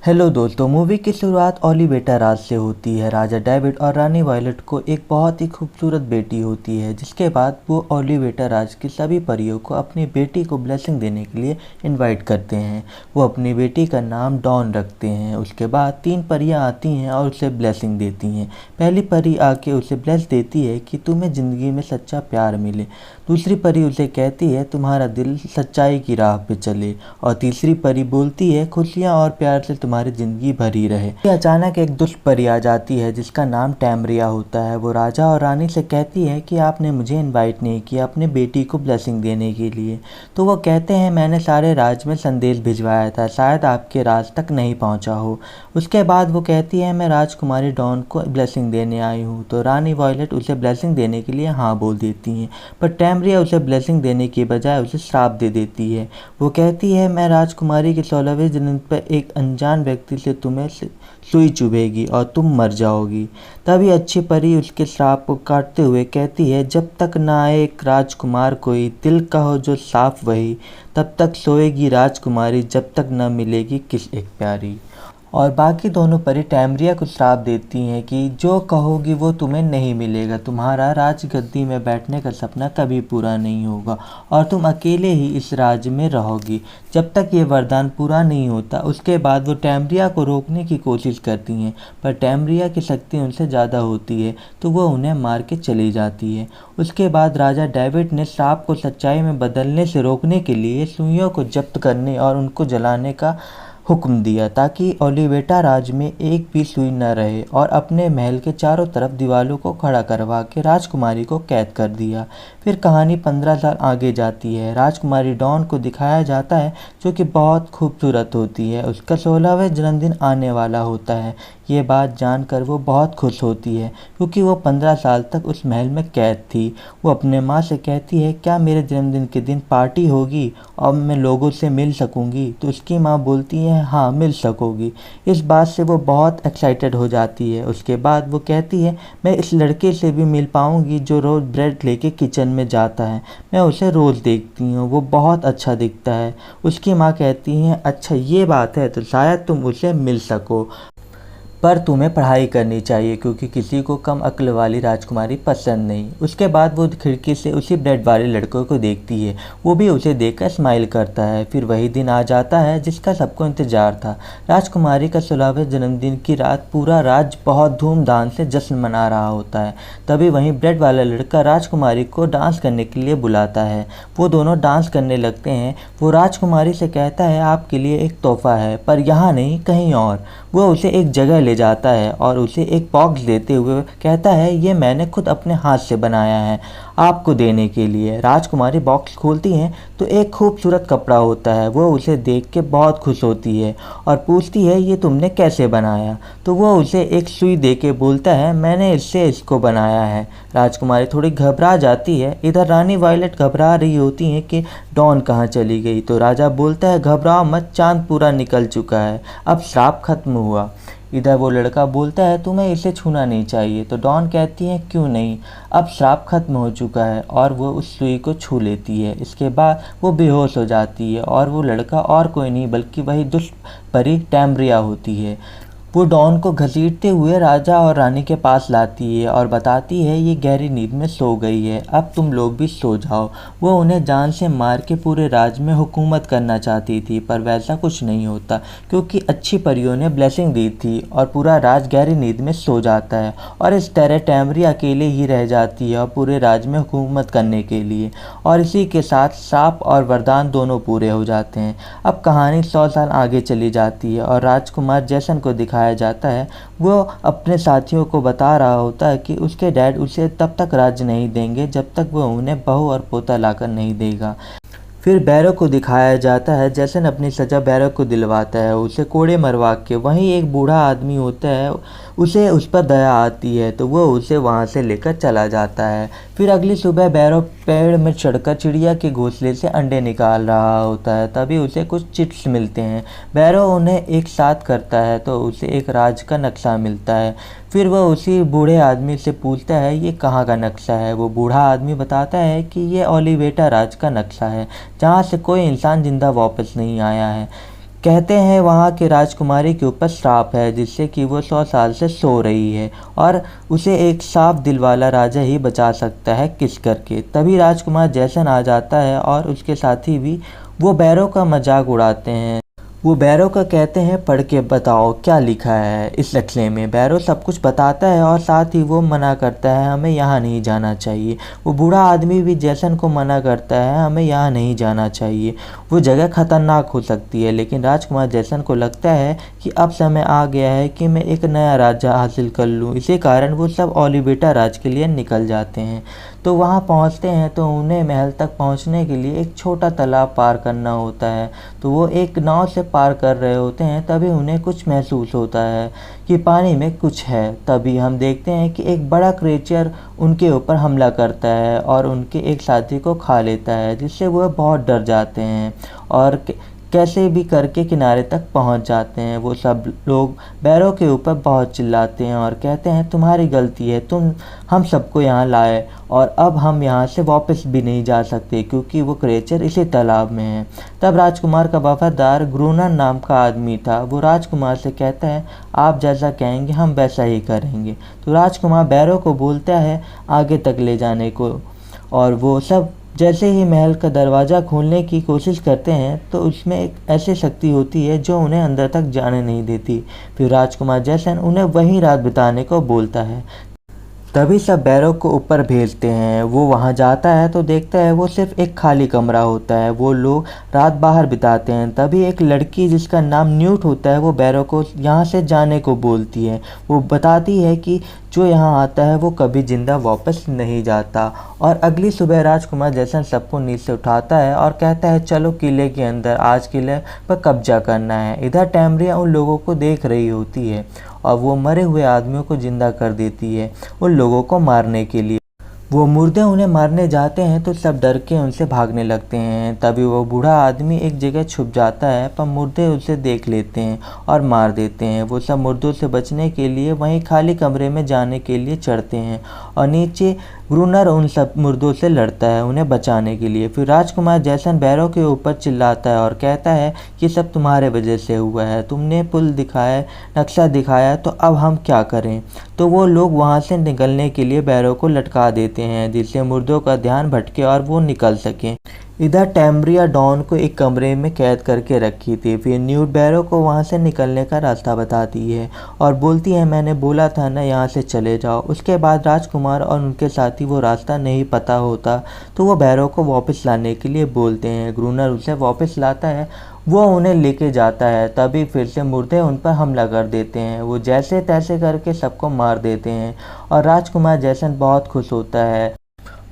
Hello दोस्तों, movie की शुरुआत ओलिवेटा राज से होती है। राजा डेविड और रानी वायलट को एक बहुत ही खूबसूरत बेटी होती है, जिसके बाद वो ओलिवेटा राज की सभी परियों को अपनी बेटी को ब्लेसिंग देने के लिए इनवाइट करते हैं। वो अपनी बेटी का नाम डॉन रखते हैं। उसके बाद 3 परियां आती हैं और उसे ब्लेसिंग देती हैं। पहली परी आके उसे ब्लेस देती है कि तुम्हें ज़िंदगी में सच्चा प्यार मिले। दूसरी परी उसे कहती है तुम्हारा दिल सच्चाई की राह पे चले। और तीसरी परी बोलती है खुशियाँ और प्यार से तुम्हारी ज़िंदगी भरी रहे। अचानक एक दुष्ट परी आ जाती है जिसका नाम टैमरिया होता है। वो राजा और रानी से कहती है कि आपने मुझे इनवाइट नहीं किया अपने बेटी को ब्लेसिंग देने के लिए। तो वो कहते हैं मैंने सारे राज में संदेश भिजवाया था, शायद आपके राज तक नहीं पहुंचा हो। उसके बाद वो कहती है मैं राजकुमारी डॉन को ब्लेसिंग देने आई हूँ। तो रानी वायलट उसे ब्लेसिंग देने के लिए हाँ बोल देती हैं, पर टैमरिया उसे ब्लेसिंग देने की बजाय उसे श्राप दे देती है। वो कहती है मैं राजकुमारी के 16वें जन्म पर एक अनजान व्यक्ति से तुम्हें सुई चुभेगी और तुम मर जाओगी। तभी अच्छी परी उसके श्राप को काटते हुए कहती है जब तक ना आए एक राजकुमार कोई, दिल का हो जो साफ वही, तब तक सोएगी राजकुमारी जब तक न मिलेगी किस एक प्यारी। और बाकी दोनों परी टैमरिया को श्राप देती हैं कि जो कहोगी वो तुम्हें नहीं मिलेगा, तुम्हारा राजगद्दी में बैठने का सपना कभी पूरा नहीं होगा और तुम अकेले ही इस राज्य में रहोगी जब तक ये वरदान पूरा नहीं होता। उसके बाद वो टैमरिया को रोकने की कोशिश करती हैं, पर टैमरिया की शक्ति उनसे ज़्यादा होती है तो वो उन्हें मार के चली जाती है। उसके बाद राजा डेविड ने श्राप को सच्चाई में बदलने से रोकने के लिए सुइयों को जब्त करने और उनको जलाने का हुक्म दिया ताकि ओलिवेटा राज में एक भी सुई न रहे, और अपने महल के चारों तरफ दीवारों को खड़ा करवा के राजकुमारी को कैद कर दिया। फिर कहानी 15 साल आगे जाती है। राजकुमारी डॉन को दिखाया जाता है जो कि बहुत खूबसूरत होती है। उसका 16वां जन्मदिन आने वाला होता है। ये बात जानकर वो बहुत खुश होती है क्योंकि वो 15 साल तक उस महल में कैद थी। वो अपने माँ से कहती है क्या मेरे जन्मदिन के दिन पार्टी होगी और मैं लोगों से मिल सकूंगी। तो उसकी माँ बोलती है हाँ मिल सकोगी। इस बात से वो बहुत एक्साइटेड हो जाती है। उसके बाद वो कहती है मैं इस लड़के से भी मिल पाऊंगी जो रोज़ ब्रेड लेके किचन में जाता है। मैं उसे रोज़ देखती हूँ, वो बहुत अच्छा दिखता है। उसकी माँ कहती है अच्छा ये बात है तो शायद तुम उसे मिल सको, पर तुम्हें पढ़ाई करनी चाहिए क्योंकि किसी को कम अक्ल वाली राजकुमारी पसंद नहीं। उसके बाद वो खिड़की से उसी ब्रेड वाले लड़कों को देखती है, वो भी उसे देखकर स्माइल करता है। फिर वही दिन आ जाता है जिसका सबको इंतजार था। राजकुमारी का 16वें जन्मदिन की रात पूरा राज्य बहुत धूमधाम से जश्न मना रहा होता है। तभी वहीं ब्रेड वाला लड़का राजकुमारी को डांस करने के लिए बुलाता है। वो दोनों डांस करने लगते हैं। वो राजकुमारी से कहता है आपके लिए एक तोहफा है, पर यहाँ नहीं कहीं और। वो उसे एक जगह ले जाता है और उसे एक बॉक्स देते हुए कहता है ये मैंने खुद अपने हाथ से बनाया है आपको देने के लिए। राजकुमारी बॉक्स खोलती हैं तो एक खूबसूरत कपड़ा होता है। वो उसे देख के बहुत खुश होती है और पूछती है ये तुमने कैसे बनाया। तो वो उसे एक सुई दे के बोलता है मैंने इससे इसको बनाया है। राजकुमारी थोड़ी घबरा जाती है। इधर रानी वायलट घबरा रही होती है कि डॉन कहाँ चली गई। तो राजा बोलता है घबराओ मत, चांद पूरा निकल चुका है, अब श्राप खत्म हुआ। इधर वो लड़का बोलता है तुम्हें इसे छूना नहीं चाहिए। तो डॉन कहती है क्यों नहीं, अब श्राप खत्म हो चुका है, और वो उस सुई को छू लेती है। इसके बाद वो बेहोश हो जाती है और वो लड़का और कोई नहीं बल्कि वही दुष्ट परी टैमरिया होती है। वो डॉन को घसीटते हुए राजा और रानी के पास लाती है और बताती है ये गहरी नींद में सो गई है, अब तुम लोग भी सो जाओ। वो उन्हें जान से मार के पूरे राज्य में हुकूमत करना चाहती थी, पर वैसा कुछ नहीं होता क्योंकि अच्छी परियों ने ब्लेसिंग दी थी और पूरा राज गहरी नींद में सो जाता है। और इस तरह टैमरिया अकेले ही रह जाती है और पूरे राज्य में हुकूमत करने के लिए। और इसी के साथ श्राप और वरदान दोनों पूरे हो जाते हैं। अब कहानी 100 साल आगे चली जाती है और राजकुमार जैसन को दिखाया जाता है। वो अपने साथियों को बता रहा होता है कि उसके डैड उसे तब तक राज्य नहीं देंगे जब तक वो उन्हें बहू और पोता लाकर नहीं देगा। फिर बैरो को दिखाया जाता है जैसन अपनी सजा बैरो को दिलवाता है, उसे कोड़े मरवा के। वहीं एक बूढ़ा आदमी होता है, उसे उस पर दया आती है तो वो उसे वहाँ से लेकर चला जाता है। फिर अगली सुबह बैरो पेड़ में चढ़कर चिड़िया के घोंसले से अंडे निकाल रहा होता है। तभी उसे कुछ चिप्स मिलते हैं। बैरो उन्हें एक साथ करता है तो उसे एक राज का नक्शा मिलता है। फिर वह उसी बूढ़े आदमी से पूछता है ये कहाँ का नक्शा है। वो बूढ़ा आदमी बताता है कि ये ओलिवेटा राज का नक्शा है जहाँ से कोई इंसान जिंदा वापस नहीं आया है। कहते हैं वहाँ के राजकुमारी के ऊपर श्राप है जिससे कि वो 100 साल से सो रही है और उसे एक साफ दिल वाला राजा ही बचा सकता है किस करके। तभी राजकुमार जैसन आ जाता है और उसके साथी भी वो बैरों का मजाक उड़ाते हैं। वो बैरों का कहते हैं पढ़ के बताओ क्या लिखा है इस नक्शे में। बैरो सब कुछ बताता है और साथ ही वो मना करता है हमें यहाँ नहीं जाना चाहिए। वो बूढ़ा आदमी भी जैसन को मना करता है हमें यहाँ नहीं जाना चाहिए, वो जगह खतरनाक हो सकती है। लेकिन राजकुमार जैसन को लगता है कि अब समय आ गया है कि मैं एक नया राज्य हासिल कर लूँ। इसी कारण वो सब ओलिवेटा राज के लिए निकल जाते हैं। तो वहाँ पहुँचते हैं तो उन्हें महल तक पहुँचने के लिए एक छोटा तालाब पार करना होता है। तो वो एक नाव से पार कर रहे होते हैं तभी उन्हें कुछ महसूस होता है कि पानी में कुछ है। तभी हम देखते हैं कि एक बड़ा क्रिएचर उनके ऊपर हमला करता है और उनके एक साथी को खा लेता है जिससे वो बहुत डर जाते हैं और कैसे भी करके किनारे तक पहुंच जाते हैं। वो सब लोग बैरों के ऊपर बहुत चिल्लाते हैं और कहते हैं तुम्हारी गलती है, तुम हम सबको यहाँ लाए और अब हम यहाँ से वापस भी नहीं जा सकते क्योंकि वो क्रिएचर इसी तालाब में है। तब राजकुमार का वफादार ग्रूनर नाम का आदमी था, वो राजकुमार से कहता है आप जैसा कहेंगे हम वैसा ही करेंगे। तो राजकुमार बैरों को बोलता है आगे तक ले जाने को और वो सब जैसे ही महल का दरवाज़ा खोलने की कोशिश करते हैं तो उसमें एक ऐसी शक्ति होती है जो उन्हें अंदर तक जाने नहीं देती। फिर राजकुमार जैसन उन्हें वहीं रात बिताने को बोलता है। तभी सब बैरों को ऊपर भेजते हैं। वो वहाँ जाता है तो देखता है वो सिर्फ एक खाली कमरा होता है। वो लोग रात बाहर बिताते हैं। तभी एक लड़की जिसका नाम न्यूट होता है वो बैरों को यहाँ से जाने को बोलती है। वो बताती है कि जो यहाँ आता है वो कभी जिंदा वापस नहीं जाता। और अगली सुबह राजकुमार जैसन सबको नींद से उठाता है और कहता है चलो किले के अंदर, आज किले पर कब्जा करना है। इधर टैमरिया उन लोगों को देख रही होती है और वो मरे हुए आदमियों को जिंदा कर देती है उन लोगों को मारने के लिए। वो मुर्दे उन्हें मारने जाते हैं तो सब डर के उनसे भागने लगते हैं। तभी वो बूढ़ा आदमी एक जगह छुप जाता है पर मुर्दे उसे देख लेते हैं और मार देते हैं। वो सब मुर्दों से बचने के लिए वहीं खाली कमरे में जाने के लिए चढ़ते हैं और नीचे ग्रूनर उन सब मुर्दों से लड़ता है उन्हें बचाने के लिए। फिर राजकुमार जैसन बैरों के ऊपर चिल्लाता है और कहता है कि सब तुम्हारे वजह से हुआ है, तुमने पुल दिखाया, नक्शा दिखाया, तो अब हम क्या करें। तो वो लोग वहाँ से निकलने के लिए बैरों को लटका देते हैं जिससे मुर्दों का ध्यान भटके और वो निकल सकें। इधर टैमरिया डॉन को एक कमरे में कैद करके रखी थी। फिर न्यूट बैरो को वहाँ से निकलने का रास्ता बताती है और बोलती है मैंने बोला था ना यहाँ से चले जाओ। उसके बाद राजकुमार और उनके साथी वो रास्ता नहीं पता होता तो वो बैरो को वापस लाने के लिए बोलते हैं। ग्रूनर उसे वापस लाता है, वो उन्हें लेके जाता है। तभी फिर से मुर्दे उन पर हमला कर देते हैं। वो जैसे तैसे करके सबको मार देते हैं और राजकुमार जैसन बहुत खुश होता है।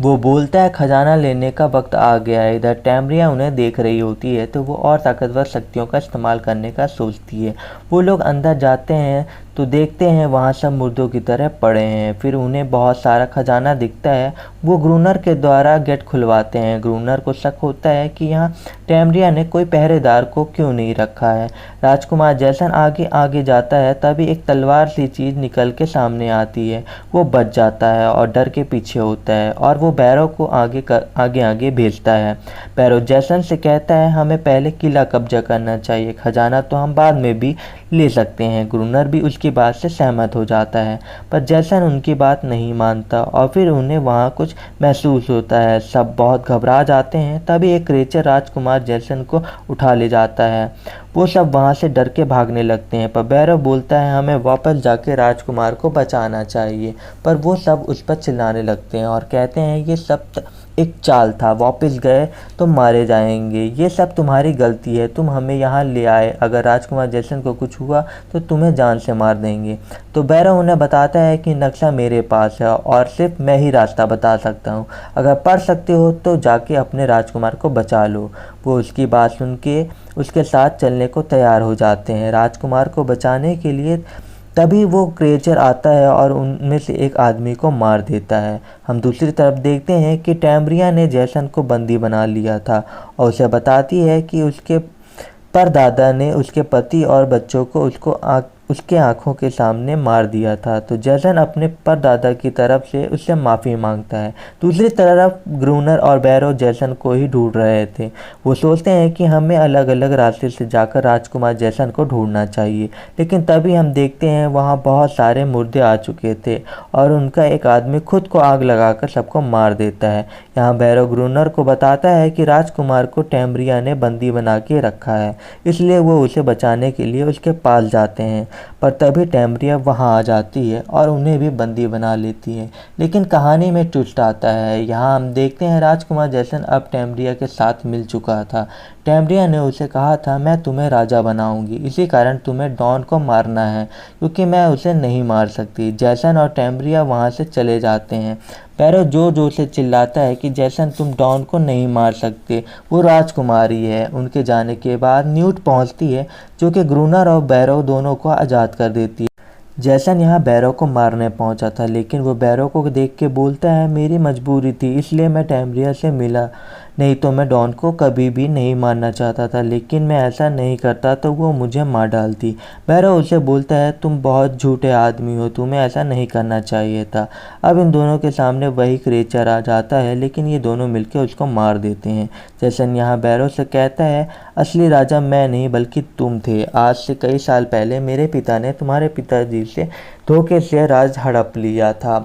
वो बोलता है खजाना लेने का वक्त आ गया है। इधर टैमरिया उन्हें देख रही होती है तो वो और ताकतवर शक्तियों का इस्तेमाल करने का सोचती है। वो लोग अंदर जाते हैं तो देखते हैं वहाँ सब मुर्दों की तरह पड़े हैं। फिर उन्हें बहुत सारा खजाना दिखता है। वो ग्रूनर के द्वारा गेट खुलवाते हैं। ग्रूनर को शक होता है कि यहाँ टैमरिया ने कोई पहरेदार को क्यों नहीं रखा है। राजकुमार जैसन आगे आगे जाता है तभी एक तलवार सी चीज़ निकल के सामने आती है। वो बच जाता है और डर के पीछे होता है और वो बैरो को आगे भेजता है। बैरो जैसन से कहता है हमें पहले किला कब्जा करना चाहिए, खजाना तो हम बाद में भी ले सकते हैं। ग्रूनर भी उसकी बात से सहमत हो जाता है पर जैसन उनकी बात नहीं मानता और फिर उन्हें वहाँ कुछ महसूस होता है। सब बहुत घबरा जाते हैं। तभी एक क्रिएचर राजकुमार जैसन को उठा ले जाता है। वो सब वहाँ से डर के भागने लगते हैं पर बैरो बोलता है हमें वापस जाके राजकुमार को बचाना चाहिए। पर वो सब उस पर चिल्लाने लगते हैं और कहते हैं ये सब एक चाल था, वापस गए तो मारे जाएंगे, ये सब तुम्हारी गलती है, तुम हमें यहाँ ले आए, अगर राजकुमार जैसन को कुछ हुआ तो तुम्हें जान से मार देंगे। तो बैरो उन्हें बताता है कि नक्शा मेरे पास है और सिर्फ मैं ही रास्ता बता सकता हूँ, अगर पढ़ सकते हो तो जाके अपने राजकुमार को बचा लो। वो उसकी बात सुन के उसके साथ चलने को तैयार हो जाते हैं राजकुमार को बचाने के लिए। तभी वो क्रिएचर आता है और उनमें से एक आदमी को मार देता है। हम दूसरी तरफ देखते हैं कि टैमरिया ने जैसन को बंदी बना लिया था और उसे बताती है कि उसके परदादा ने उसके पति और बच्चों को उसको उसके आंखों के सामने मार दिया था। तो जैसन अपने परदादा की तरफ से उससे माफ़ी मांगता है। दूसरी तरफ ग्रूनर और बैरो जैसन को ही ढूंढ रहे थे। वो सोचते हैं कि हमें अलग अलग रास्ते से जाकर राजकुमार जैसन को ढूंढना चाहिए, लेकिन तभी हम देखते हैं वहाँ बहुत सारे मुर्दे आ चुके थे और उनका एक आदमी खुद को आग लगाकर सबको मार देता है। यहाँ बैरो ग्रूनर को बताता है कि राजकुमार को टैम्ब्रिया ने बंदी बना के रखा है, इसलिए वो उसे बचाने के लिए उसके पास जाते हैं। पर तभी टैम्ब्रिया वहाँ आ जाती है और उन्हें भी बंदी बना लेती है। लेकिन कहानी में ट्विस्ट आता है। यहाँ हम देखते हैं राजकुमार जैसन अब टैम्ब्रिया के साथ मिल चुका था। टैम्ब्रिया ने उसे कहा था, मैं तुम्हें राजा बनाऊंगी, इसी कारण तुम्हें डॉन को मारना है क्योंकि मैं उसे नहीं मार सकती। जैसन और टैम्ब्रिया वहाँ से चले जाते हैं। पैरो जोर जोर से चिल्लाता है कि जैसन तुम डॉन को नहीं मार सकते, वो राजकुमारी है। उनके जाने के बाद न्यूट पहुँचती है जो कि ग्रूनर और बैरो दोनों को आज़ाद कर देती है। जैसन यहाँ बैरो को मारने पहुंचा था, लेकिन वो बैरो को देख के बोलता है, मेरी मजबूरी थी इसलिए मैं टैम्ब्रिया से मिला, नहीं तो मैं डॉन को कभी भी नहीं मारना चाहता था, लेकिन मैं ऐसा नहीं करता तो वो मुझे मार डालती। बैरो उसे बोलता है, तुम बहुत झूठे आदमी हो, तुम्हें ऐसा नहीं करना चाहिए था। अब इन दोनों के सामने वही क्रिएचर आ जाता है, लेकिन ये दोनों मिलकर उसको मार देते हैं। जैसन यहाँ बैरो से कहता है, असली राजा मैं नहीं बल्कि तुम थे। आज से कई साल पहले मेरे पिता ने तुम्हारे पिताजी से धोखे से राज हड़प लिया था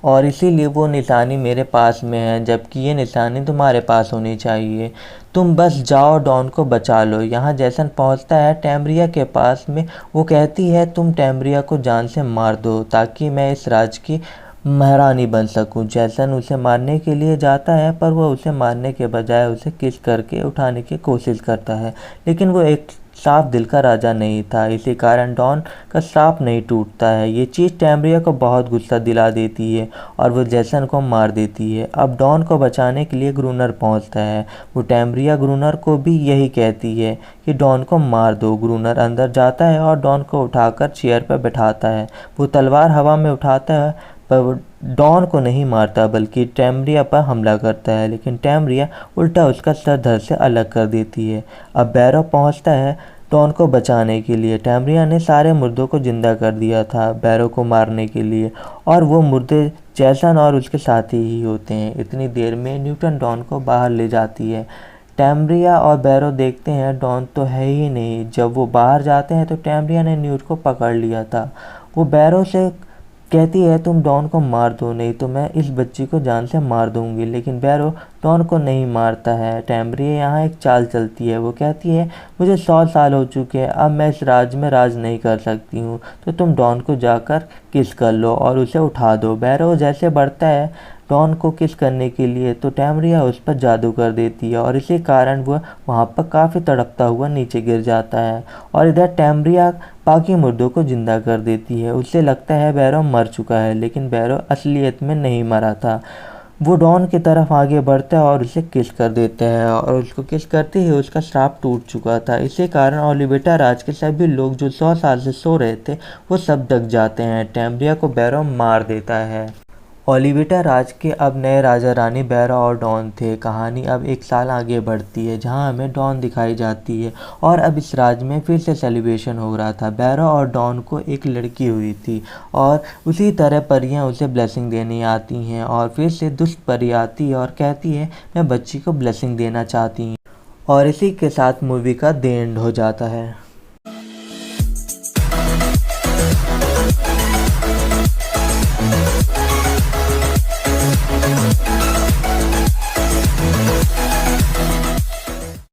और इसीलिए वो निशानी मेरे पास में है, जबकि ये निशानी तुम्हारे पास होनी चाहिए। तुम बस जाओ, डॉन को बचा लो। यहाँ जैसन पहुँचता है टैम्ब्रिया के पास में। वो कहती है, तुम टैम्ब्रिया को जान से मार दो ताकि मैं इस राज की महारानी बन सकूं। जैसन उसे मारने के लिए जाता है, पर वह उसे मारने के बजाय उसे किस करके उठाने की कोशिश करता है, लेकिन वो एक साफ दिल का राजा नहीं था, इसी कारण डॉन का श्राप नहीं टूटता है। ये चीज़ टैम्ब्रिया को बहुत गुस्सा दिला देती है और वो जैसन को मार देती है। अब डॉन को बचाने के लिए ग्रूनर पहुंचता है। वो टैम्ब्रिया ग्रूनर को भी यही कहती है कि डॉन को मार दो। ग्रूनर अंदर जाता है और डॉन को उठाकर चेयर पर बैठाता है। वो तलवार हवा में उठाता है, पर वो डॉन को नहीं मारता बल्कि टैम्ब्रिया पर हमला करता है, लेकिन टैम्ब्रिया उल्टा उसका सर धड़ से अलग कर देती है। अब बैरो पहुंचता है डॉन को बचाने के लिए। टैम्ब्रिया ने सारे मुर्दों को जिंदा कर दिया था बैरो को मारने के लिए, और वो मुर्दे जैसन और उसके साथी ही होते हैं। इतनी देर में न्यूटन डॉन को बाहर ले जाती है। टैम्ब्रिया और बैरो देखते हैं डॉन तो है ही नहीं। जब वो बाहर जाते हैं तो टैम्ब्रिया ने न्यूट को पकड़ लिया था। वो बैरो से कहती है, तुम डॉन को मार दो, नहीं तो मैं इस बच्ची को जान से मार दूंगी, लेकिन बैरो डॉन को नहीं मारता है। टैम्ब्रिया यहाँ एक चाल चलती है। वो कहती है, मुझे 100 साल हो चुके हैं, अब मैं इस राज में राज नहीं कर सकती हूँ, तो तुम डॉन को जाकर किस कर लो और उसे उठा दो। बैरो जैसे बढ़ता है डॉन को किस करने के लिए, तो टैम्ब्रिया उस पर जादू कर देती है और इसी कारण वह वहाँ पर काफ़ी तड़पता हुआ नीचे गिर जाता है। और इधर टैम्ब्रिया बाकी मुर्दों को जिंदा कर देती है। उसे लगता है बैरो मर चुका है, लेकिन बैरो असलियत में नहीं मरा था। वो डॉन की तरफ आगे बढ़ता है और उसे किस कर देता है, और उसको किस करते ही उसका श्राप टूट चुका था। इसी कारण ओलिवेटा राज के सभी लोग जो 100 साल से सो रहे थे वो सब जग जाते हैं। टैम्ब्रिया को बैरो मार देता है। ओलिवेटा राज के अब नए राजा रानी बैरो और डॉन थे। कहानी अब 1 साल आगे बढ़ती है जहां हमें डॉन दिखाई जाती है और अब इस राज में फिर से सेलिब्रेशन हो रहा था। बैरो और डॉन को एक लड़की हुई थी और उसी तरह परियां उसे ब्लेसिंग देने आती हैं और फिर से दुष्ट परी आती है और कहती है, मैं बच्ची को ब्लेसिंग देना चाहती हूँ। और इसी के साथ मूवी का द एंड हो जाता है।